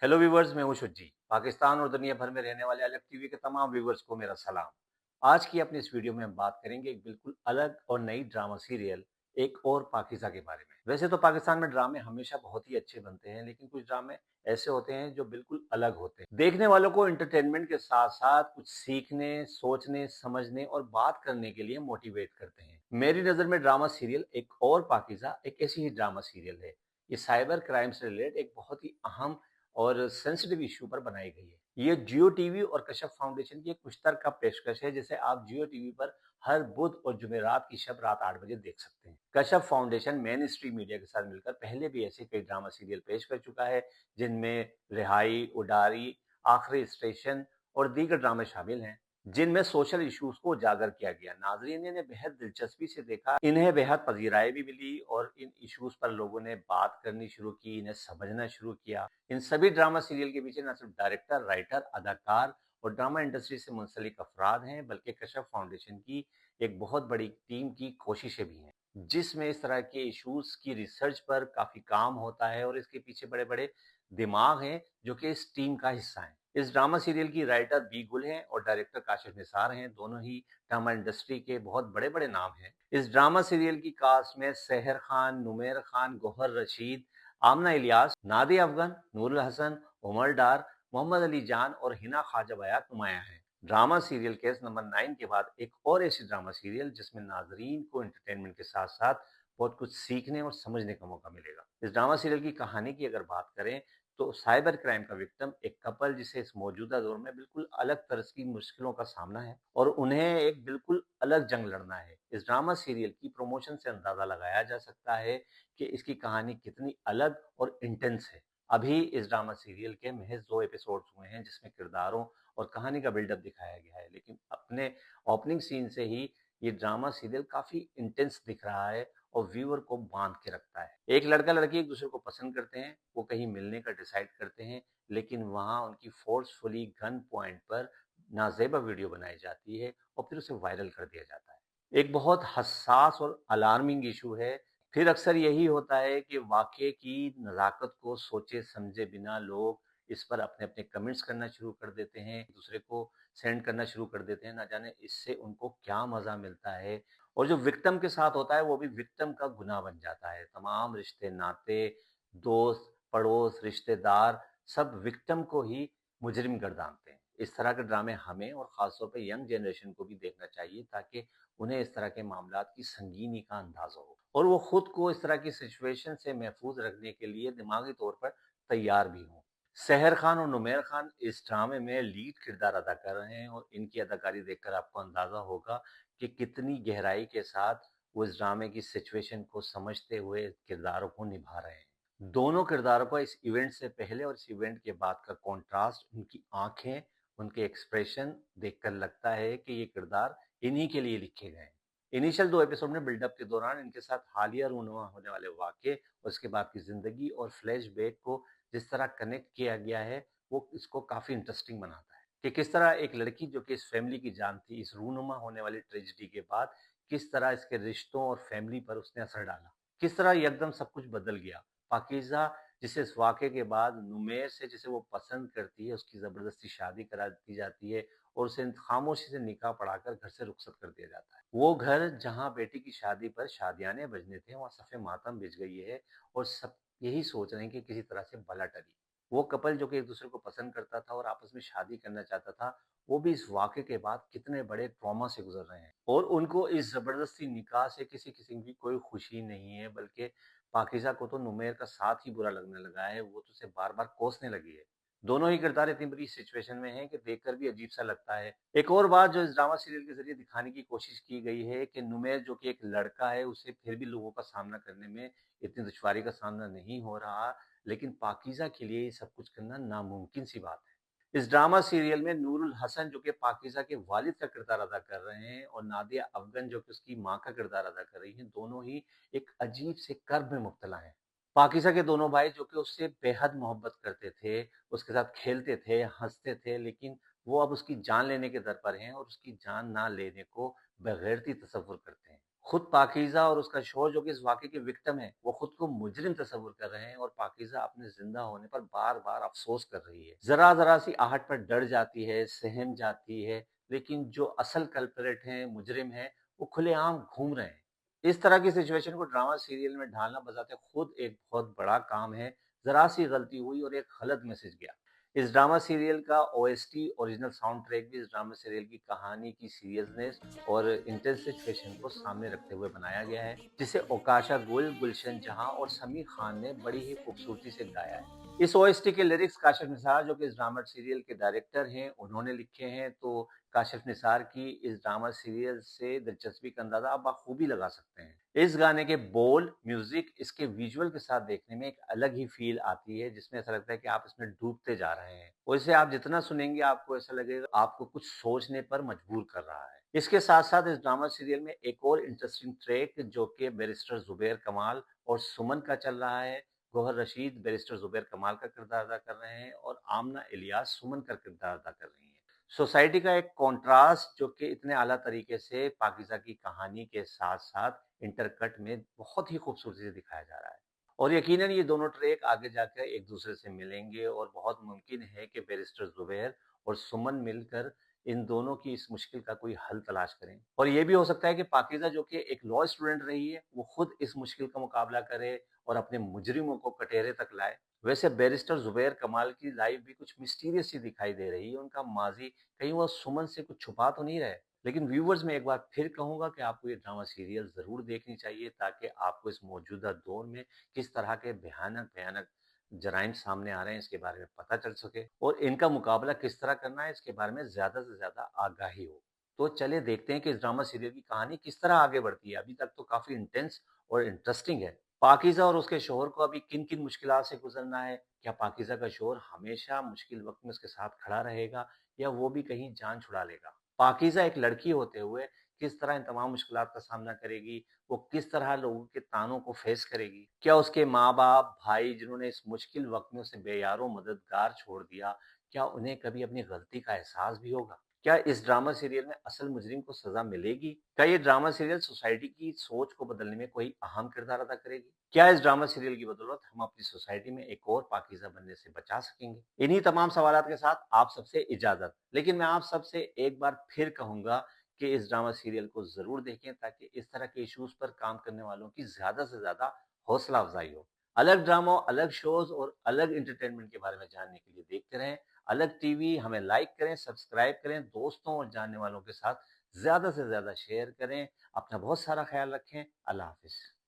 Hello viewers, मैं हूं शुभ जी। पाकिस्तान और दुनिया भर में रहने वाले अलग टीवी के तमाम व्यूवर्स को मेरा सलाम। आज की अपनी इस वीडियो में हम बात करेंगे एक बिल्कुल अलग और नई ड्रामा सीरियल एक और पाकिज़ा के बारे में। वैसे तो पाकिस्तान में ड्रामे हमेशा बहुत ही अच्छे बनते हैं, लेकिन कुछ ड्रामे ऐसे होते हैं जो बिल्कुल अलग होते हैं। देखने वालों को एंटरटेनमेंट के साथ साथ कुछ सीखने, सोचने, समझने और बात करने के लिए मोटिवेट करते हैं। मेरी नज़र में ड्रामा सीरियल एक और पाकिज़ा एक ऐसी ही ड्रामा सीरियल है। ये साइबर क्राइम से रिलेटेड एक बहुत ही अहम और सेंसिटिव इशू पर बनाई गई है। ये जियो टीवी और कशफ फाउंडेशन की एक मुश्तरका पेशकश है, जिसे आप जियो टीवी पर हर बुध और जुमेरात की शब रात 8 बजे देख सकते हैं। Kashaf foundation main stream media के साथ मिलकर पहले भी ऐसे कई ड्रामा सीरियल पेश कर चुका है, जिनमें रिहाई, उडारी, आखिरी स्टेशन और दीगर ड्रामे शामिल हैं, जिनमें सोशल इश्यूज को उजागर किया गया। नाजरीन ने बेहद दिलचस्पी से देखा, इन्हें बेहद पजीराई भी मिली और इन इश्यूज पर लोगों ने बात करनी शुरू की, इन्हें समझना शुरू किया। इन सभी ड्रामा सीरियल के पीछे न सिर्फ डायरेक्टर, राइटर, अदाकार और ड्रामा इंडस्ट्री से मुंसलिक अफराद हैं, बल्कि कशफ फाउंडेशन की एक बहुत बड़ी टीम की कोशिशें भी हैं, जिसमें इस तरह के इश्यूज की रिसर्च पर काफी काम होता है और इसके पीछे बड़े बड़े दिमाग हैं जो कि इस टीम का हिस्सा हैं। इस ड्रामा सीरियल की राइटर बी गुल हैं और डायरेक्टर काशिफ निसार हैं। दोनों ही ड्रामा इंडस्ट्री के बहुत बड़े बड़े नाम हैं। इस ड्रामा सीरियल की कास्ट में सहर खान, नुमेर खान, गौहर रशीद, आमना इलियास, नादे अफगन, नूरुल हसन, उमर डार, मोहम्मद अली जान और हिना ख्वाजा बयात नुमाया है। ड्रामा सीरियल केस नंबर 9 के बाद एक और ऐसी ड्रामा सीरियल जिसमें नाजरीन को एंटरटेनमेंट के साथ साथ बहुत कुछ सीखने और समझने का मौका मिलेगा। इस ड्रामा सीरियल की कहानी की अगर बात करें, तो साइबर क्राइम का विक्टिम एक कपल जिसे इस मौजूदा दौर में बिल्कुल अलग तरह की मुश्किलों का सामना है और उन्हें एक बिल्कुल अलग जंग लड़ना है। इस ड्रामा सीरियल की प्रमोशन से अंदाजा लगाया जा सकता है कि इसकी कहानी कितनी अलग और इंटेंस है। अभी इस ड्रामा सीरियल के महज 2 एपिसोड्स हुए हैं, जिसमें किरदारों और कहानी का बिल्डअप दिखाया गया है, लेकिन अपने ओपनिंग सीन से ही ये ड्रामा सीरियल काफी इंटेंस दिख रहा है और व्यूअर को बांध के रखता है। एक लड़का लड़की एक दूसरे को पसंद करते हैं, वो कहीं मिलने का डिसाइड करते हैं, लेकिन वहां उनकी फोर्सफुली गन पॉइंट पर नाजेबा वीडियो बनाई जाती है और फिर उसे वायरल कर दिया जाता है। एक बहुत हसास और अलार्मिंग इशू है। फिर अक्सर यही होता है कि वाक़ये की नज़ाकत को सोचे समझे बिना लोग इस पर अपने-अपने कमेंट्स करना शुरू कर देते हैं, एक-दूसरे को सेंड करना शुरू कर देते हैं, ना जाने इससे उनको क्या मज़ा मिलता है। और जो विक्टिम के साथ होता है, वो भी विक्टिम का गुनाह बन जाता है। तमाम रिश्ते-नाते, दोस्त, पड़ोस, रिश्तेदार सब विक्टिम को ही मुजरिम गर्दानते हैं। इस तरह के ड्रामे हमें और ख़ास तौर पे यंग जनरेशन को भी देखना चाहिए, ताकि उन्हें इस तरह के मामलात की संगीनी का अंदाज़ा हो और वो खुद को इस तरह की सिचुएशन से महफूज रखने के लिए दिमागी तौर पर तैयार भी हों। सहर खान और नुमेर खान इस ड्रामे में लीड किरदार अदा कर रहे हैं और इनकी अदाकारी देखकर आपको अंदाज़ा होगा कि कितनी गहराई के साथ वो इस ड्रामे की सिचुएशन को समझते हुए किरदारों को निभा रहे हैं। दोनों किरदारों का इस इवेंट से पहले और इस इवेंट के बाद का कॉन्ट्रास्ट, उनकी आँखें, उनके एक्सप्रेशन देखकर लगता है कि ये किरदार इन्हीं के लिए लिखे गए हैं। इनिशियल 2 एपिसोड में बिल्डअप के दौरान इनके साथ हालिया रूनुमा होने वाले वाक़ये, उसके बाद की ज़िंदगी और फ्लैशबैक को जिस तरह कनेक्ट किया गया है, वो इसको काफ़ी इंटरेस्टिंग बनाता है कि किस तरह एक लड़की जो कि इस फैमिली की जान थी, इस रूनुमा होने वाली ट्रेजेडी के बाद किस तरह इसके रिश्तों और फैमिली पर उसने असर डाला। किस तरह एकदम सब कुछ बदल गया। पाकीज़ा जिसे इस वाक़ये के बाद नुमैर से जिसे वो पसंद करती है, उसकी ज़बरदस्ती शादी करा दी जाती है और उसे खामोशी से निकाह पढ़ाकर घर से रुखसत कर दिया जाता है। वो घर जहाँ बेटी की शादी पर शादियाने बजने थे, वहाँ सफ़े मातम बिछ गई है और सब यही सोच रहे हैं कि किसी तरह से बला टली। वो कपल जो कि एक दूसरे को पसंद करता था और आपस में शादी करना चाहता था, वो भी इस वाक़ये के बाद कितने बड़े ट्रॉमा से गुज़र रहे हैं और उनको इस ज़बरदस्ती निकाह से किसी किस्म की कोई खुशी नहीं है, बल्कि पाकीज़ा को तो नुमैर का साथ ही बुरा लगने लगा है, वो तो उसे बार-बार कोसने लगी है। दोनों ही किरदार इतनी बुरी सिचुएशन में हैं कि देखकर भी अजीब-सा लगता है। एक और बात जो इस ड्रामा सीरियल के ज़रिए दिखाने की कोशिश की गई है कि नुमैर जो कि एक लड़का है, उसे फिर भी लोगों का सामना करने में इतनी दुश्वारी का सामना नहीं हो रहा, लेकिन पाकीज़ा के लिए ये सब कुछ करना नामुमकिन सी बात है। इस ड्रामा सीरियल में नूरुल हसन जो कि पाकीज़ा के वालिद का किरदार अदा कर रहे हैं और नादिया अफगन जो कि उसकी माँ का किरदार अदा कर रही हैं, दोनों ही एक अजीब से कर्ब में मुब्तला हैं। पाकीज़ा के दोनों भाई जो कि उससे बेहद मोहब्बत करते थे, उसके साथ खेलते थे, हँसते थे, लेकिन वो अब उसकी जान लेने के दर पर हैं और उसकी जान ना लेने को बेगैरती तसव्वुर करते हैं। खुद पाकीज़ा और उसका शौहर जो कि इस वाक़ये के विक्टिम हैं, वो खुद को मुजरिम तस्वुर कर रहे हैं और पाकीज़ा अपने ज़िंदा होने पर बार-बार अफ़सोस कर रही है। ज़रा-ज़रा सी आहट पर डर जाती है, सहम जाती है, लेकिन जो असल कल्प्रिट हैं, मुजरिम हैं, वो खुलेआम घूम रहे हैं। इस तरह की सिचुएशन को ड्रामा सीरियल में ढालना बज़ाते खुद एक बहुत बड़ा काम है। ज़रा-सी गलती हुई और एक गलत मैसेज गया। इस ड्रामा सीरियल का ओएसटी ओरिजिनल साउंड ट्रैक भी इस ड्रामा सीरियल की कहानी की सीरियसनेस और इंटेंस सिचुएशन को सामने रखते हुए बनाया गया है, जिसे ओकाशा गुल, गुलशन जहां और समीर खान ने बड़ी ही खूबसूरती से गाया है। इस ओएसटी के लिरिक्स काशिफ निसार जो कि इस ड्रामा सीरियल के डायरेक्टर हैं, उन्होंने लिखे हैं। तो काशिफ निसार की इस ड्रामा सीरियल से दिलचस्पी का अंदाजा आप बखूबी लगा सकते हैं। इस गाने के बोल, म्यूजिक, इसके विजुअल के साथ देखने में एक अलग ही फील आती है, जिसमें ऐसा लगता है कि आप इसमें डूबते जा रहे हैं और इसे आप जितना सुनेंगे आपको ऐसा लगेगा आपको कुछ सोचने पर मजबूर कर रहा है। इसके साथ साथ इस ड्रामा सीरियल में एक और इंटरेस्टिंग ट्रैक जो कि बैरिस्टर जुबैर कमाल और सुमन का चल रहा है। गौहर रशीद बैरिस्टर जुबैर कमाल का किरदार अदा कर रहे हैं और आमना इलियास सुमन का किरदार अदा कर रही हैं। सोसाइटी का एक कॉन्ट्रास्ट जो कि इतने आला तरीके से पाकीज़ा की कहानी के साथ-साथ इंटरकट में बहुत ही खूबसूरती से दिखाया जा रहा है। और यकीनन ये दोनों ट्रैक आगे जाकर एक दूसरे से मिलेंगे और बहुत मुमकिन है कि बैरिस्टर ज़ुबैर और सुमन मिलकर इन दोनों की इस मुश्किल का कोई हल तलाश करें। और ये भी हो सकता है कि पाकीज़ा जो कि एक लॉ स्टूडेंट रही है, वो खुद इस मुश्किल का मुकाबला करे और अपने मुजरिमों को कटघरे तक लाए। वैसे बैरिस्टर ज़ुबैर कमाल की लाइफ भी कुछ मिस्टीरियस सी दिखाई दे रही है। उनका माज़ी कहीं वो सुमन से कुछ छुपा तो नहीं रहे? लेकिन व्यूवर्स मैं एक बार फिर कहूँगा कि आपको ये ड्रामा सीरियल ज़रूर देखनी चाहिए ताकि आपको इस मौजूदा दौर में किस तरह के भयानक-भयानक जराइम सामने आ रहे हैं इसके बारे में पता चल सके और इनका मुकाबला किस तरह करना है इसके बारे में ज़्यादा से ज़्यादा आगाही हो। तो चलिए देखते हैं कि इस ड्रामा सीरियल की कहानी किस तरह आगे बढ़ती है। अभी तक तो काफ़ी इंटेंस और इंटरेस्टिंग है। पाकीज़ा और उसके शौहर को अभी किन-किन मुश्किलात से गुज़रना है? क्या पाकीज़ा का शौहर हमेशा मुश्किल वक़्त में उसके साथ खड़ा रहेगा या वो भी कहीं जान छुड़ा लेगा? पाकीज़ा एक लड़की होते हुए किस तरह इन तमाम मुश्किलात का सामना करेगी? वो किस तरह लोगों के तानों को फेस करेगी? क्या उसके माँ-बाप, भाई जिन्होंने इस मुश्किल वक़्त में उसे बेयारो मददगार छोड़ दिया, क्या उन्हें कभी अपनी गलती का एहसास भी होगा? क्या इस ड्रामा सीरियल में असल मुजरिम को सज़ा मिलेगी? क्या ये ड्रामा सीरियल सोसाइटी की सोच को बदलने में कोई अहम किरदार अदा करेगी? क्या इस ड्रामा सीरियल की बदौलत हम अपनी सोसाइटी में एक और पाकीज़ा बनने से बचा सकेंगे? इन्हीं तमाम सवालात के साथ आप सबसे इजाज़त। लेकिन मैं आप सबसे एक बार फिर कहूँगा कि इस ड्रामा सीरियल को ज़रूर देखें ताकि इस तरह के इश्यूज़ पर काम करने वालों की ज़्यादा से ज़्यादा हौसला अफ़ज़ाई हो। अलग ड्रामा, अलग शोज़ और अलग एंटरटेनमेंट के बारे में जानने के लिए देखते रहें अलग टीवी। हमें लाइक करें, सब्सक्राइब करें, दोस्तों और जानने वालों के साथ ज़्यादा से ज़्यादा शेयर करें। अपना बहुत सारा ख़्याल रखें। अल्लाह हाफ़िज़।